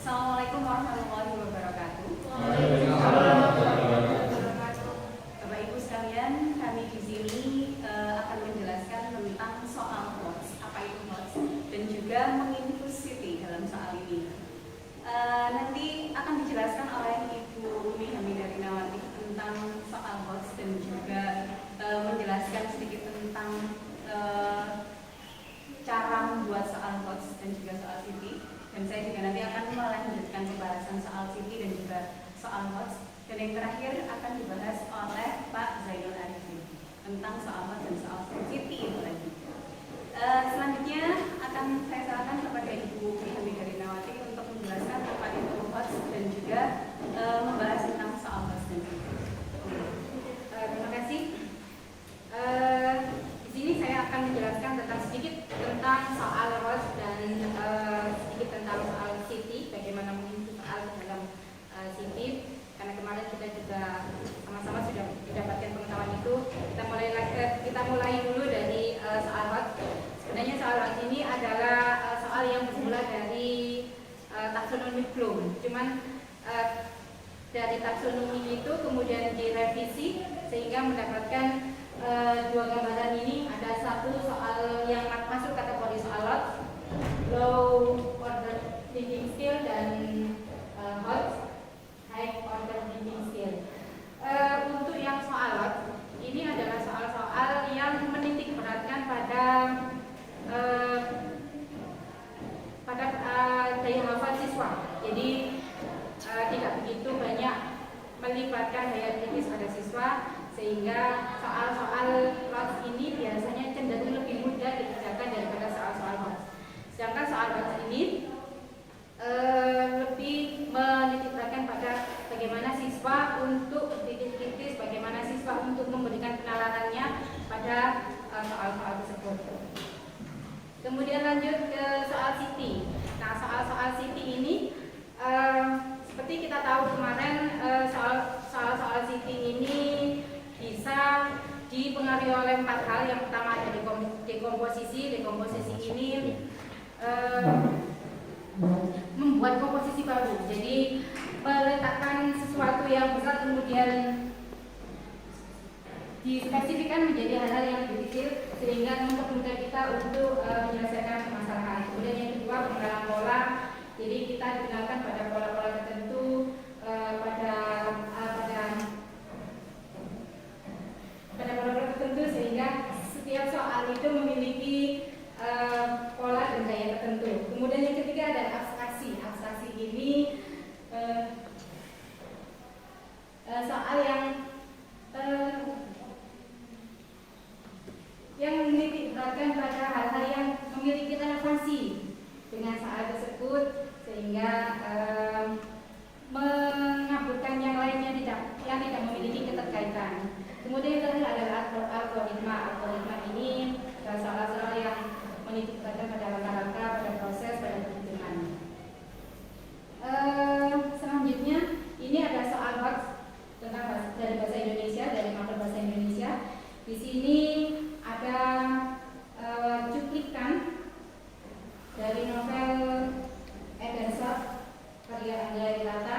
Assalamualaikum warahmatullahi wabarakatuh. Bapak Ibu sekalian, kami di sini akan menjelaskan tentang soal HOTS, apa itu HOTS, dan juga menginfusiti dalam soal ini. Nanti akan dijelaskan oleh Ibu Umi Hamidarinawati tentang soal HOTS dan juga menjelaskan sedikit tentang cara membuat soal HOTS dan juga soal Siti. Dan saya juga nanti akan melanjutkan pembahasan soal Siti dan juga soal HOTS. Dan yang terakhir akan dibahas oleh Pak Zainul Arifin tentang soal HOTS dan soal Siti itu tadi. Selanjutnya akan saya serahkan kepada Ibu Hamidarinawati untuk menjelaskan apa itu HOTS dan juga membahas tentang soal HOTS dan Siti. Terima kasih. Di sini saya akan menjelaskan sedikit tentang soal HOTS dan sedikit tentang soal Siti, bagaimana menginfus soal dalam Siti. Karena kemarin kita juga sama-sama sudah mendapatkan pengetahuan itu. Kita mulai dulu dari soal HOTS. Sebenarnya soal HOTS ini adalah soal yang bermula dari taksonomi Bloom. Cuman dari taksonomi itu kemudian direvisi sehingga mendapatkan dua gambaran ini. Ada satu soal yang masuk kategori soal HOTS, low order thinking skill, dan HOTS, high order thinking skill. Untuk yang soal HOTS ini adalah soal-soal yang menitik beratkan pada daya hafal siswa. Jadi tidak begitu banyak melibatkan daya kritis pada siswa, sehingga soal-soal HOTS ini biasanya cenderung lebih mudah dikerjakan daripada soal-soal HOTS. Sedangkan soal HOTS ini lebih menitikberatkan pada bagaimana siswa untuk berpikir kritis, bagaimana siswa untuk memberikan penalarannya pada soal-soal tersebut. Kemudian lanjut ke soal Siti. Nah, soal-soal Siti ini seperti kita tahu kemarin soal-soal Siti ini bisa dipengaruhi oleh 4 hal. Yang pertama ada dekomposisi. Dekomposisi ini membuat komposisi baru. Jadi meletakkan sesuatu yang besar kemudian dispesifikkan menjadi hal-hal yang lebih kecil sehingga mempermudah kita untuk menyelesaikan permasalahan. Kemudian yang kedua, pengenalan pola. Jadi kita dikenalkan pada pola-pola tertentu, pada pola-pola tertentu sehingga setiap soal itu memiliki pola dan gaya tertentu. Kemudian yang ketiga ada abstraksi. Abstraksi ini soal yang menitik beratkan pada hal-hal yang memiliki relevansi dengan soal tersebut sehingga mengaburkan yang lainnya yang tidak memiliki keterkaitan. Kemudian yang terakhir adalah algoritma. Algoritma ini adalah soal-soal yang menitik beratkan pada langkah-langkah, pada proses, pada perhitungan. Selanjutnya ini ada soal HOTS tentang dari bahasa Indonesia, dari mata bahasa Indonesia. Di sini ada cuplikan dari novel Edersot karya Angga Dilata.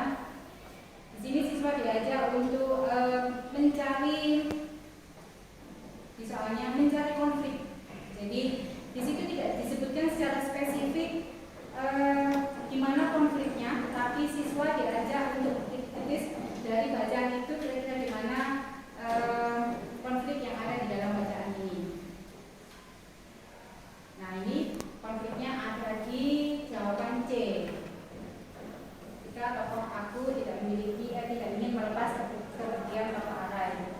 Di sini siswa diajak untuk mencari konflik. Jadi di situ tidak disebutkan secara spesifik di mana konfliknya, tetapi siswa diajak untuk berpikir dari bacaan itu kira-kira di mana konflik yang ada di dalam bacaan ini. Nah, ini konfliknya ada di jawaban C. Jika tokoh aku tidak ingin melepas kepergian tokoh Arai.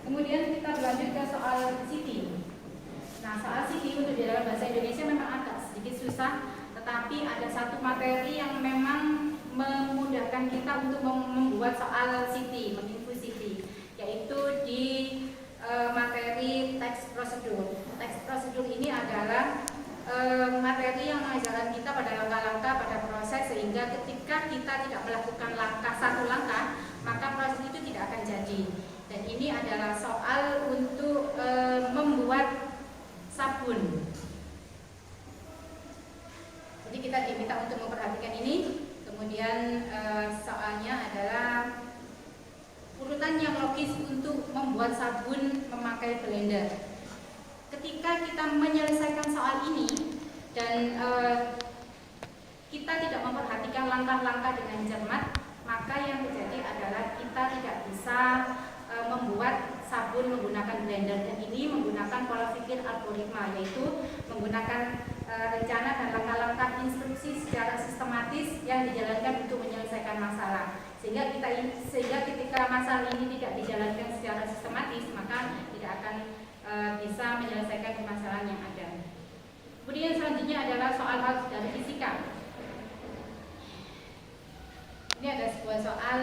Kemudian kita berlanjut ke soal Siti. Nah, soal Siti untuk di dalam bahasa Indonesia memang agak sedikit susah, tetapi ada satu materi yang memang memudahkan kita untuk membuat soal Siti, menginfus Siti, yaitu di materi teks prosedur. Teks prosedur ini adalah materi yang mengajarkan kita pada langkah-langkah, pada proses, sehingga ketika kita tidak melakukan satu langkah, maka proses itu tidak akan jadi. Dan ini adalah soal untuk membuat sabun. Jadi kita kita diminta untuk memperhatikan ini. Kemudian soalnya adalah urutan yang logis untuk membuat sabun memakai blender. Ketika kita menyelesaikan soal ini dan kita tidak memperhatikan langkah-langkah dengan cermat, maka yang terjadi adalah kita tidak bisa membuat sabun menggunakan blender. Dan ini menggunakan pola pikir algoritma, yaitu menggunakan rencana dan langkah-langkah instruksi secara sistematis yang dijalankan untuk menyelesaikan masalah. Sehingga ketika masalah ini tidak dijalankan secara sistematis, maka tidak akan bisa menyelesaikan permasalahan yang ada. Kemudian selanjutnya adalah soal dari fisika. Ini ada sebuah soal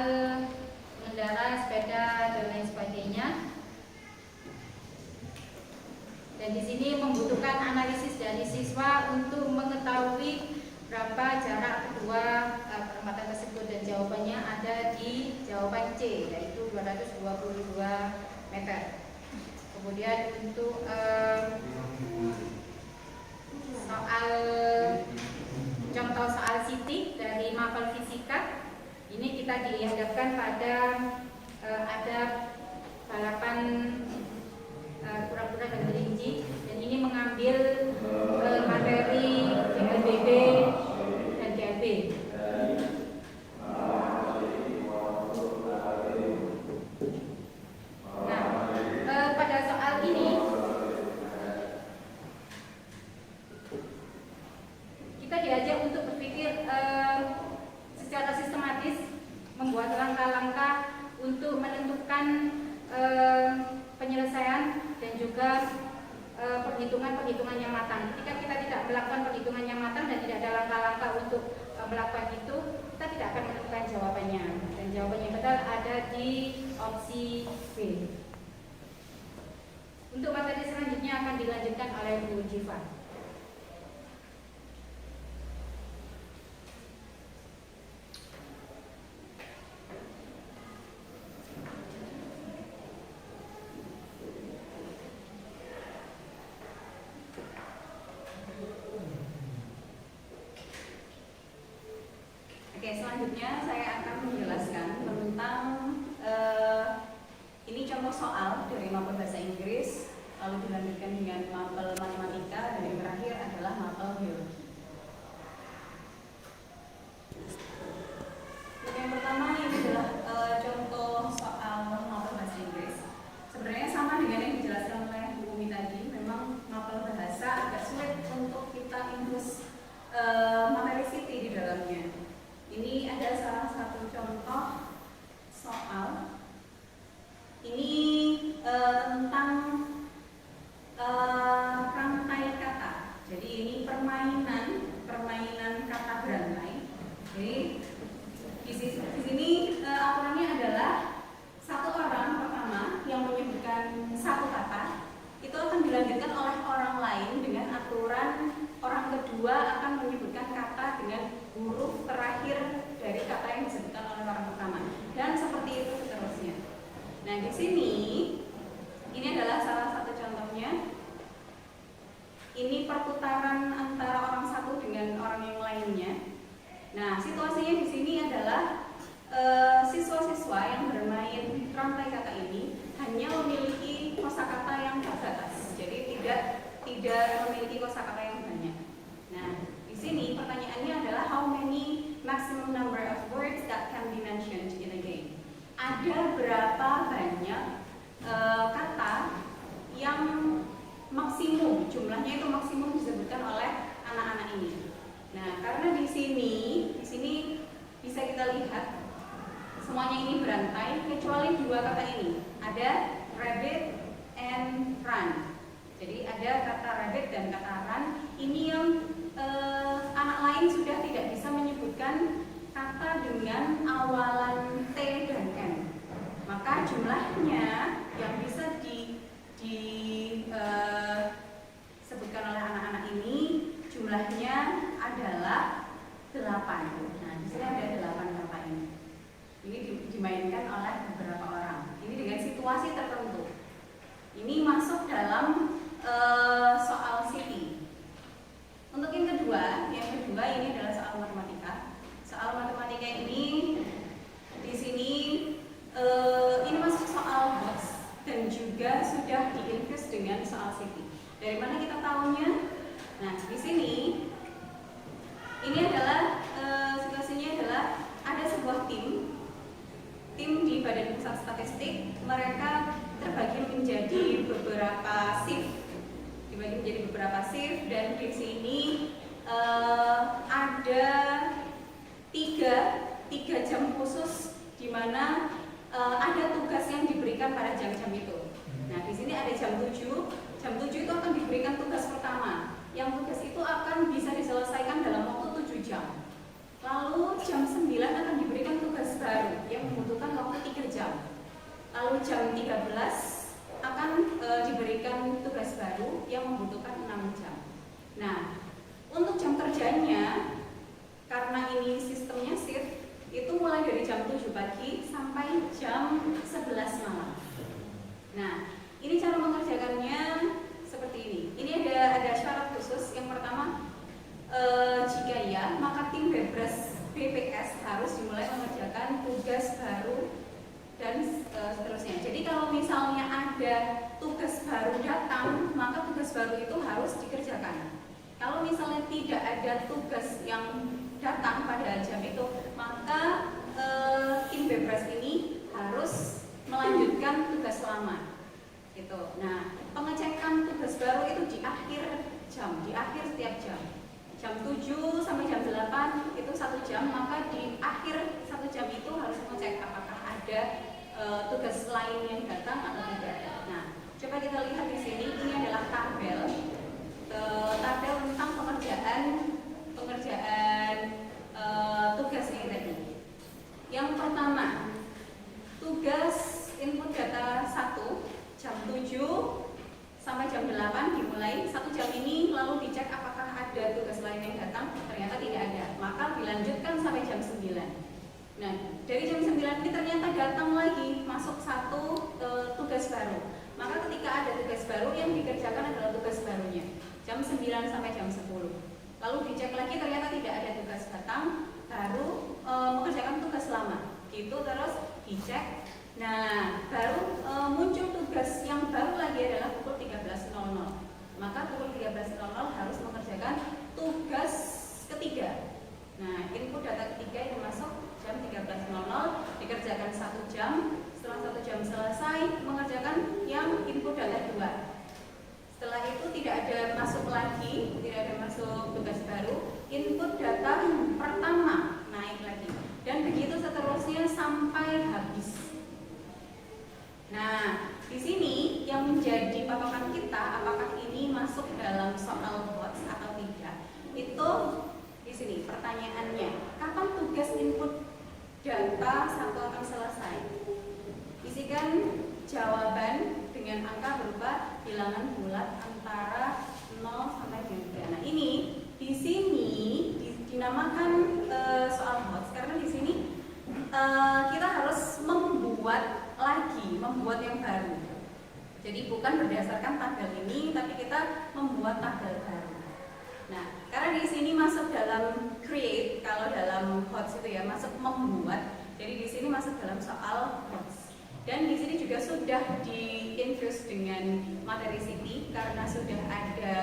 mengendarai sepeda dan lain sebagainya. Dan di sini membutuhkan analisis dari siswa untuk mengetahui berapa jarak kedua perempatan tersebut, dan jawabannya ada di jawaban C, yaitu 222 meter. Kemudian untuk contoh soal Siti dari mapel fisika, ini kita dihadapkan pada ada balapan kura-kura dan kelinci, dan ini mengambil materi GLBB dan GLB. Nah, pada soal ini kita diajak untuk berpikir secara sistematis, membuat langkah-langkah untuk menentukan penyelesaian dan juga perhitungan-perhitungan yang matang. Ketika kita tidak melakukan perhitungan yang matang dan tidak ada langkah-langkah untuk melakukan itu, kita tidak akan menemukan jawabannya. Dan jawaban yang betul ada di opsi B. Untuk materi selanjutnya akan dilanjutkan oleh Bu Jiva. Oke, selanjutnya saya akan menjelaskan tentang ini contoh soal dari mapel bahasa Inggris, lalu dilanjutkan dengan mapel matematika, dan yang terakhir adalah mapel biologi. Yang pertama ini adalah contoh soal mapel bahasa Inggris. Sebenarnya sama dengan yang dijelaskan oleh Bu Umi tadi. Memang mapel bahasa agak sulit untuk kita infus materi Siti di dalamnya. Ini ada salah satu contoh soal. Ini tentang rangkai kata. Jadi ini permainan kata berantai. Jadi di sini aturannya adalah satu orang pertama yang menyebutkan satu kata itu akan dilanjutkan oleh orang lain dengan aturan orang kedua akan menyebutkan kata dengan huruf terakhir dari kata yang disebutkan oleh orang pertama, dan seperti itu seterusnya. Nah, di sini ini adalah salah satu contohnya. Ini perputaran antara orang satu dengan orang yang lainnya. Nah, situasinya di sini adalah siswa-siswa yang bermain rantai kata ini hanya memiliki kosakata yang terbatas, jadi tidak memiliki kosakata yang banyak. Nah, di sini pertanyaannya adalah how many maximum number of words that can be mentioned in a game. Ada berapa banyak kata yang maksimum, jumlahnya itu maksimum disebutkan oleh anak-anak ini. Nah, karena di sini bisa kita lihat semuanya ini berantai kecuali dua kata ini. Ada rabbit and run. Jadi ada kata rabbit dan kata run. Ini yang anak lain sudah tidak bisa menyebutkan kata dengan awalan T dan N. Maka jumlahnya yang bisa disebutkan oleh anak-anak ini jumlahnya adalah 8. Nah, di sini ada 8 kata ini. Ini dimainkan oleh beberapa orang. Ini dengan situasi tertentu. Ini masuk dalam soal Siti. Untuk yang kedua ini adalah Dari mana kita tahunya? Nah, di sini ini adalah situasinya adalah ada sebuah tim di Badan Pusat Statistik. Mereka terbagi menjadi beberapa shift, dan di sini ada tiga jam khusus di mana ada tugas yang diberikan pada jam-jam itu. Nah, di sini ada jam 7 itu akan diberikan tugas pertama, yang tugas itu akan bisa diselesaikan dalam waktu 7 jam. Lalu jam 9 akan diberikan tugas baru yang membutuhkan waktu 3 jam. Lalu jam 13 akan diberikan tugas baru yang membutuhkan 6 jam. Nah, untuk jam kerjanya, karena ini sistemnya shift, itu mulai dari jam 7 pagi sampai jam 11 malam. Nah, ini cara mengerjakannya seperti ini. Ini ada syarat khusus. Yang pertama, jika ya, maka tim BPS harus dimulai mengerjakan tugas baru dan seterusnya. Jadi kalau misalnya ada tugas baru datang, maka tugas baru itu harus dikerjakan. Kalau misalnya tidak ada tugas yang datang pada jam itu, maka tim BPS ini harus melanjutkan tugas lama. Gitu. Nah, pengecekan tugas baru itu di akhir setiap jam. Jam 7 sampai jam 8 itu 1 jam, maka di akhir 1 jam itu harus mengecek apakah ada tugas lain yang datang atau tidak. Nah, coba kita lihat di sini, ini adalah tabel tentang pengerjaan tugas ini tadi. Yang pertama, tugas input data 1 jam 7 sampai jam 8 dimulai. 1 jam ini lalu dicek apakah ada tugas lain yang datang, ternyata tidak ada, maka dilanjutkan sampai jam 9. Nah, dari jam 9 ini ternyata datang lagi, masuk satu tugas baru. Maka ketika ada tugas baru, yang dikerjakan adalah tugas barunya jam 9 sampai jam 10. Lalu dicek lagi, ternyata tidak ada tugas datang, baru mengerjakan tugas lama. Gitu terus dicek. Nah, baru muncul tugas yang baru lagi adalah pukul 13.00. Maka pukul 13.00 harus mengerjakan tugas ketiga. Nah, input data ketiga yang masuk jam 13.00 dikerjakan 1 jam. Setelah 1 jam selesai, mengerjakan yang input data 2. Setelah itu tidak ada masuk tugas baru. Input data pertama naik lagi. Dan begitu seterusnya sampai habis. Nah, di sini yang menjadi patokan kita apakah ini masuk dalam soal box atau tidak. Itu di sini pertanyaannya, kapan tugas input data 1 akan selesai? Isikan jawaban dengan angka berupa bilangan bulat antara 0 sampai 3. Nah, ini di sini dinamakan soal box karena di sini kita harus membuat yang baru. Jadi bukan berdasarkan tabel ini, tapi kita membuat tabel baru. Nah, karena di sini masuk dalam create, kalau dalam HOTS itu ya masuk membuat. Jadi di sini masuk dalam soal HOTS. Dan di sini juga sudah di-infuse dengan materi Siti karena sudah ada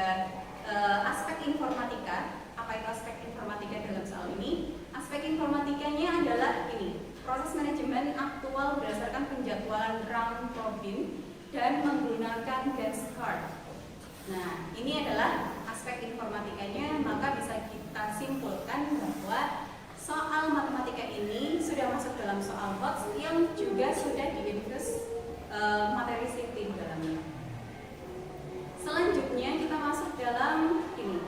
aspek informatika. Apa itu aspek informatika dalam soal ini? Aspek informatikanya adalah ini, proses manajemen aktual berdasarkan penjadwalan round robin dan menggunakan Gantt chart. Nah, ini adalah aspek informatikanya, maka bisa kita simpulkan bahwa soal matematika ini sudah masuk dalam soal box yang juga sudah di-infuse materi Siti dalamnya. Selanjutnya kita masuk dalam ini,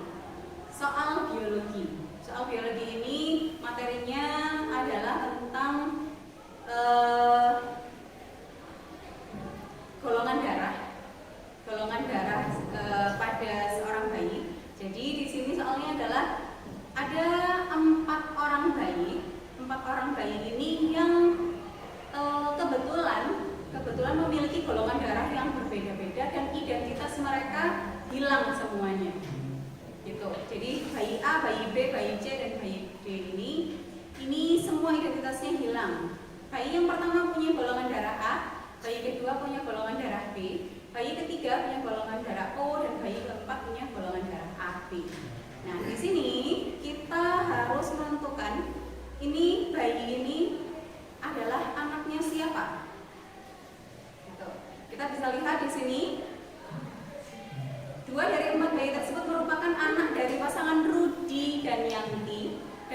soal biologi. Soal biologi ini materinya adalah tentang golongan darah pada seorang bayi. Jadi di sini soalnya adalah ada 4 orang bayi ini yang kebetulan memiliki golongan darah yang berbeda-beda dan identitas mereka hilang semuanya. Gitu. Jadi bayi A, bayi B, bayi C dan bayi D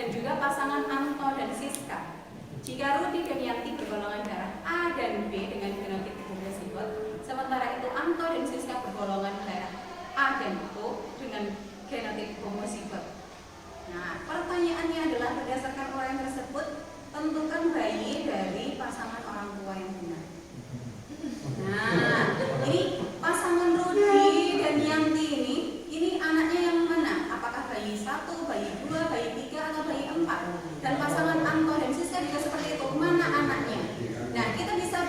dan juga pasangan Anto dan Siska. Jika Rudi dan Yanti bergolongan darah A dan B dengan genotipe homozigot, sementara itu Anto dan Siska bergolongan darah A dan O dengan genotipe homozigot. Nah, pertanyaannya adalah berdasarkan uraian tersebut, tentukan bayi dari pasangan orang tua yang benar. Nah, ini pasangan Rudi dan Yanti ini anaknya yang mana? Apakah bayi 1, bayi 2, bayi 3, atau bayi 4? Dan pasangan Anto dan Siska juga seperti itu. Mana anaknya? Nah, kita bisa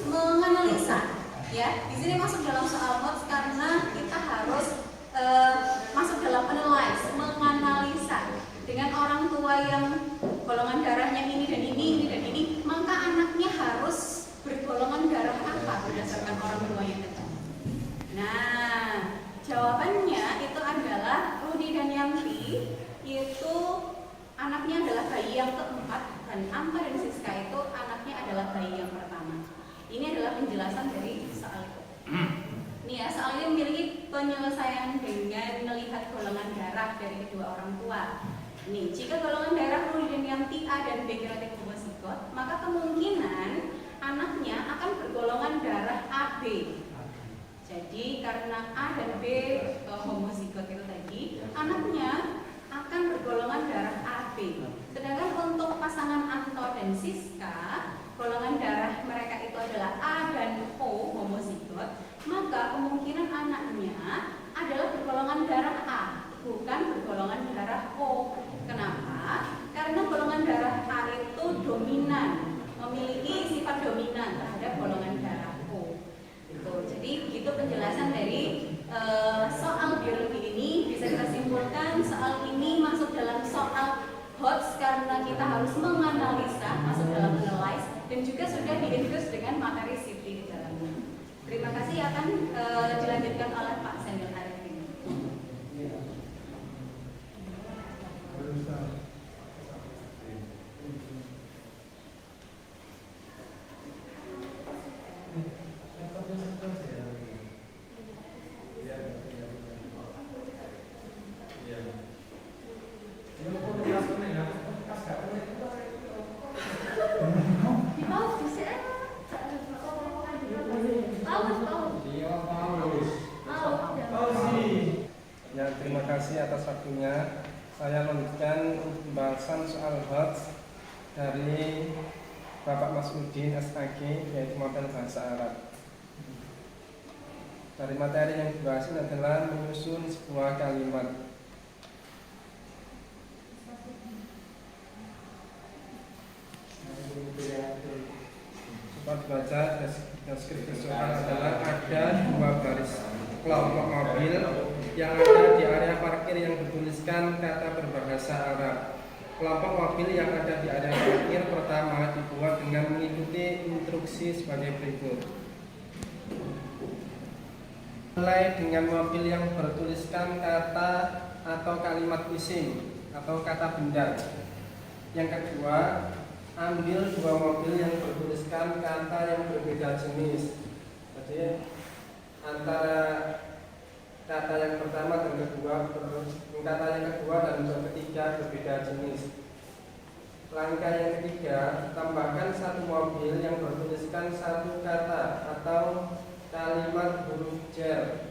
menganalisa, ya. Di sini masuk dalam soal HOTS karena kita harus masuk dalam analyze, menganalisa dengan orang tua yang golongan darahnya ini dan ini, maka anaknya harus bergolongan darah apa berdasarkan orang tuanya tadi. Nah, jawabannya itu adalah Rudi dan Yanti itu anaknya adalah bayi yang keempat, dan Anto dan Siska itu anaknya adalah bayi yang pertama. Ini adalah penjelasan dari soal itu. Nih ya, soal ini memiliki penyelesaian dengan melihat golongan darah dari kedua orang tua. Nih, jika golongan darah Rudi dan Yanti A dan B genotipe homozigot, maka kemungkinan anaknya akan bergolongan darah AB. Jadi karena A dan B homozigot itu tadi, anaknya akan bergolongan darah AB. Sedangkan untuk pasangan Anto dan Siska, golongan darah mereka itu adalah A dan O homozigot, maka kemungkinan anaknya adalah bergolongan darah A, bukan bergolongan darah O. Kenapa? Karena golongan darah A itu dominan, memiliki sifat dominan terhadap golongan darah O. Gitu. Jadi begitu penjelasan dari soal biologi ini. Bisa kita simpulkan soal ini masuk dalam soal HOTS karena kita harus menganalisa, masuk dalam analyze, dan juga sudah diinfuse dengan materi CT di dalamnya. Terima kasih, akan dilanjutkan oleh Pak Zainul Arifin. Ya, terima kasih atas waktunya. Saya lanjutkan pembahasan soal HOTS dari Bapak Masudin SAG, yaitu model bahasa Arab. Dari materi yang dibahas adalah menyusun sebuah kalimat. Cepat baca deskripsi soal adalah ada dua baris kelompok mobil yang ada di area parkir yang bertuliskan kata berbahasa Arab. Kelompok mobil yang ada di area parkir pertama dibuat dengan mengikuti instruksi sebagai berikut. Mulai dengan mobil yang bertuliskan kata atau kalimat isim atau kata benda. Yang kedua, ambil dua mobil yang bertuliskan kata yang berbeda jenis. Jadi antara kata yang pertama dan kata yang kedua dan ketiga berbeda jenis. Langkah yang ketiga, tambahkan satu mobil yang bertuliskan satu kata atau kalimat huruf jar.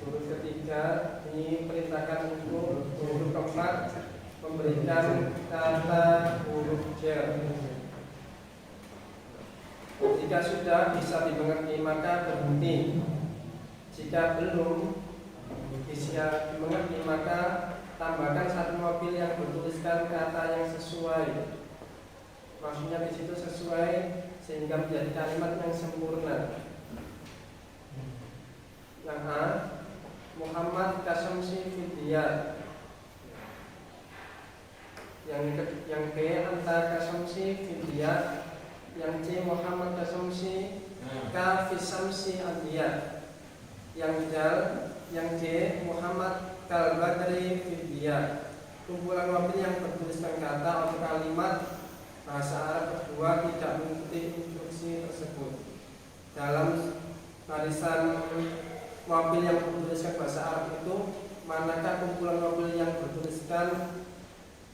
Huruf ketiga ini perintahkan untuk huruf keempat memberikan kata huruf jar. Jika sudah bisa dimengerti maka berhenti. Jika belum bisa dimengerti maka tambahkan satu mobil yang bertuliskan kata yang sesuai. Maksudnya di situ sesuai sehingga menjadi kalimat yang sempurna. Yang A, Muhammad Kasomsi Fidya. Yang B, Anta Kasomsi Fidya. Yang C, Muhammad Kasomsi Kafisamsi Adiyah. Yang D, Muhammad Kalbadri Fidya. Kumpulan mobil yang bertuliskan kata atau kalimat bahasa Arab kedua tidak mengikuti instruksi tersebut. Dalam barisan mobil yang bertuliskan bahasa Arab itu manakah kumpulan mobil yang bertuliskan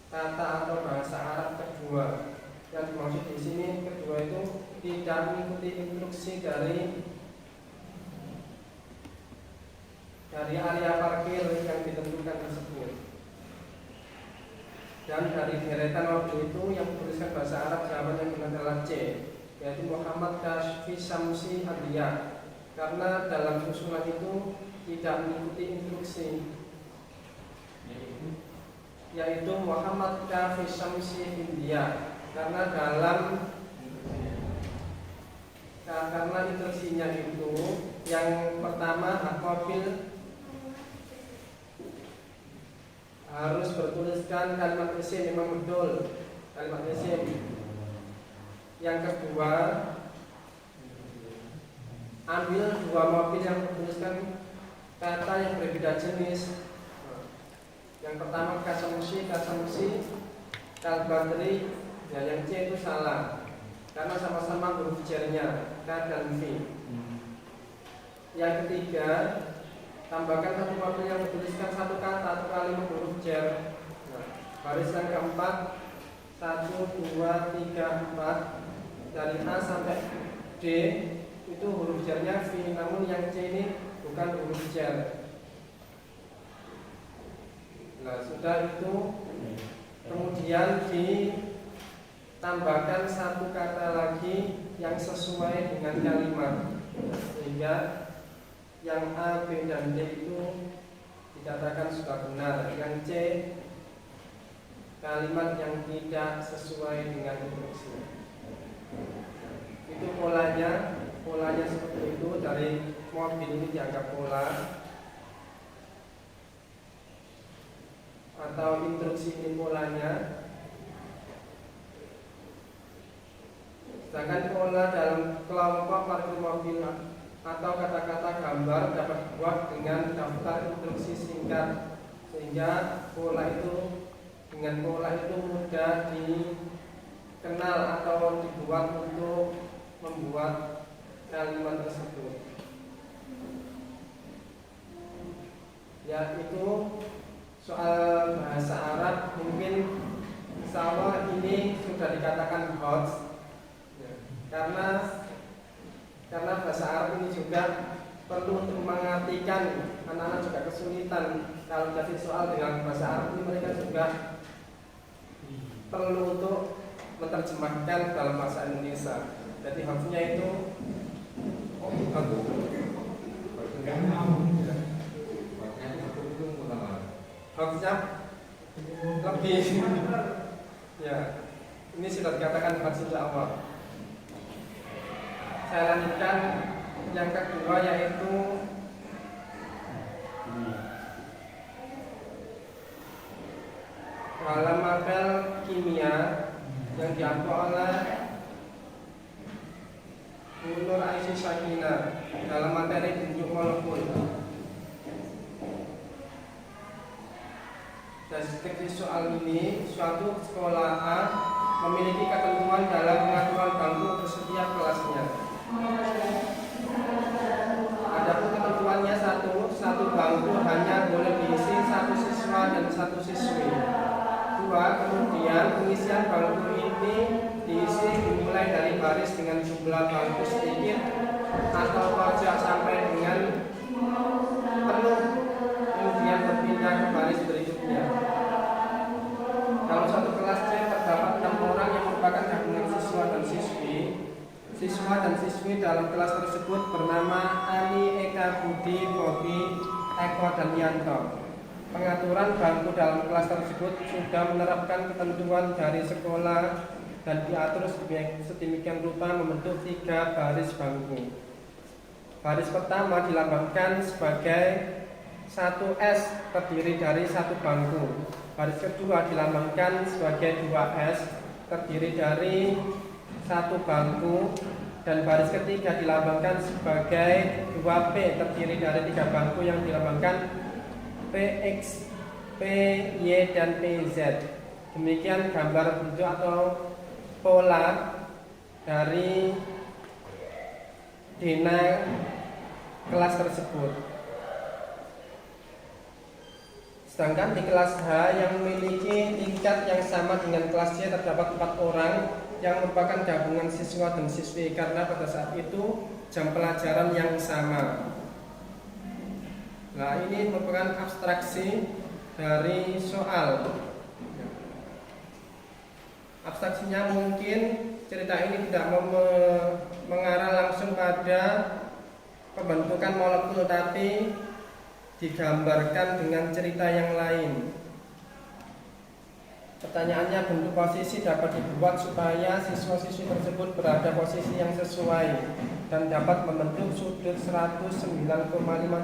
kata atau bahasa Arab kedua? Yang dimaksud di sini kedua itu tidak mengikuti instruksi dari area parkir yang ditentukan tersebut. Dan dari deretan mobil itu yang bertuliskan bahasa Arab jawaban yang benar adalah C, yaitu Muhammad Kashfi Samsi Adiyah, karena dalam susunan itu tidak mengikuti instruksi, yaitu Muhammad Kashfi Samsi India, karena instruksinya itu yang pertama hak mobil harus bertuliskan kalimat isim, memang betul kalimat isim. Yang kedua, ambil dua mobil yang bertuliskan kata yang berbeda jenis. Yang pertama kasamsi, kalbatri, ya yang C itu salah karena sama-sama huruf jarnya K dan V. Yang ketiga, tambahkan satu mobil yang bertuliskan satu kata atau kalimat huruf jar. Baris yang keempat 1, 2, 3, 4 dari A sampai D itu huruf jarnya V, namun yang C ini bukan huruf jar. Nah, sudah itu kemudian ditambahkan satu kata lagi yang sesuai dengan kalimat, sehingga yang A, B, dan D itu dikatakan sudah benar. Yang C kalimat yang tidak sesuai dengan instruksi. Itu polanya seperti itu. Dari mobil ini dianggap pola, atau instruksi ini polanya. Sedangkan pola dalam kelompok parkir mobil atau kata-kata gambar dapat dibuat dengan daftar instruksi singkat, sehingga dengan pola itu mudah dikenal atau dibuat untuk membuat kalimat tersebut. Ya, itu soal bahasa Arab. Mungkin insya Allah ini sudah dikatakan hot ya, karena bahasa Arab ini juga perlu untuk mengartikan. Anak-anak juga kesulitan kalau kasih soal dengan bahasa Arab ini, mereka juga perlu untuk menerjemahkan dalam bahasa Indonesia. Jadi harusnya itu harusnya lebih ya, ini sudah dikatakan insya Allah. Saya lanjutkan yang kedua, yaitu dalam mapel kimia yang diambil oleh Nur Aisyah Sakinah dalam materi bentuk molekul. Dari soal ini, suatu sekolah A memiliki ketentuan dalam pengaturan bangku untuk setiap kelasnya. Adapun ketentuannya satu bangku hanya boleh diisi satu siswa dan satu siswi. Kemudian pengisian bangku ini diisi dimulai dari baris dengan jumlah bangku sedikit atau pojok sampai dengan penuh, kemudian berpindah ke baris berikutnya. Dalam satu kelas C terdapat 6 orang yang merupakan gabungan siswa dan siswi. Siswa dan siswi dalam kelas tersebut bernama Ani, Eka, Budi, Bobi, Eko, dan Yanto. Pengaturan bangku dalam kelas tersebut sudah menerapkan ketentuan dari sekolah dan diatur sedemikian rupa membentuk 3 baris bangku. Baris pertama dilambangkan sebagai 1S terdiri dari 1 bangku. Baris kedua dilambangkan sebagai 2S terdiri dari 1 bangku, dan baris ketiga dilambangkan sebagai 2P terdiri dari 3 bangku yang dilambangkan PX, PY, dan PZ. Demikian gambar bentuk atau pola dari Dina kelas tersebut. Sedangkan di kelas H yang memiliki tingkat yang sama dengan kelas C terdapat 4 orang yang merupakan gabungan siswa dan siswi karena pada saat itu jam pelajaran yang sama. Nah, ini merupakan abstraksi dari soal. Abstraksinya mungkin cerita ini tidak mengarah langsung pada pembentukan molekul, tapi digambarkan dengan cerita yang lain. Pertanyaannya, bentuk posisi dapat dibuat supaya siswa-siswi tersebut berada posisi yang sesuai dan dapat membentuk sudut 109,5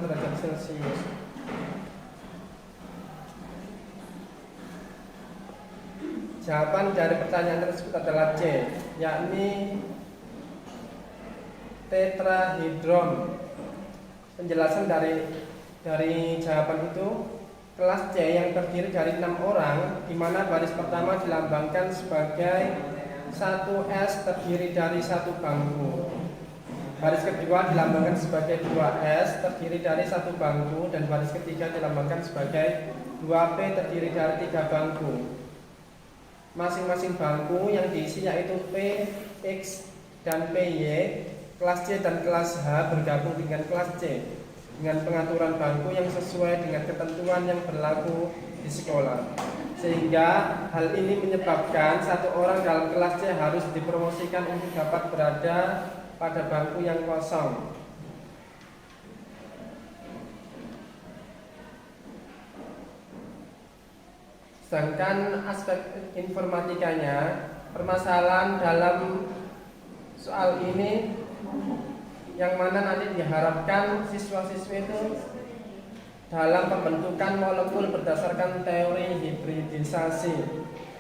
derajat Celcius. Jawaban dari pertanyaan tersebut adalah C, yakni tetrahedron. Penjelasan dari jawaban itu, kelas C yang terdiri dari 6 orang, di mana baris pertama dilambangkan sebagai 1S terdiri dari 1 bangku. Baris kedua dilambangkan sebagai 2S terdiri dari 1 bangku, dan baris ketiga dilambangkan sebagai 2P terdiri dari 3 bangku. Masing-masing bangku yang diisi yaitu P, X, dan PY. Kelas C dan kelas H bergabung dengan kelas C dengan pengaturan bangku yang sesuai dengan ketentuan yang berlaku di sekolah, sehingga hal ini menyebabkan 1 orang dalam kelas C harus dipromosikan untuk dapat berada pada bangku yang kosong. Sedangkan aspek informatikanya, permasalahan dalam soal ini yang mana nanti diharapkan siswa-siswi itu dalam pembentukan molekul berdasarkan teori hibridisasi,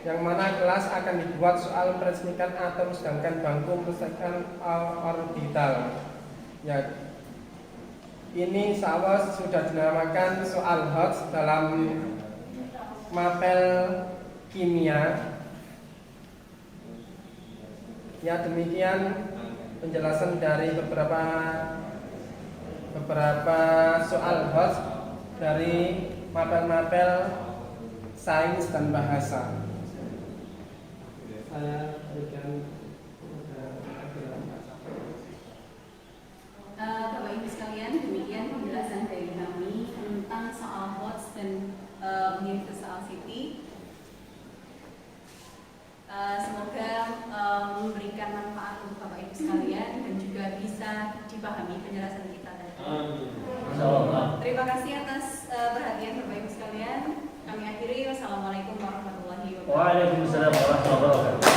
yang mana kelas akan dibuat soal meresmikan atom sedangkan bangku meresmikan orbital. Ya, ini sudah dinamakan soal HOTS dalam mapel kimia. Ya, demikian penjelasan dari beberapa soal HOTS dari mapel-mapel sains dan bahasa. Saya berikan Bapak Ibu sekalian, demikian penjelasan dari kami tentang soal HOTS dan mengikuti soal Siti. Semoga memberikan manfaat untuk Bapak Ibu sekalian dan juga bisa dipahami penjelasan kita tadi. Terima kasih atas perhatian Bapak Ibu sekalian. Kami akhiri. Wassalamualaikum warahmatullahi wabarakatuh. Waalaikumsalam warahmatullahi wabarakatuh.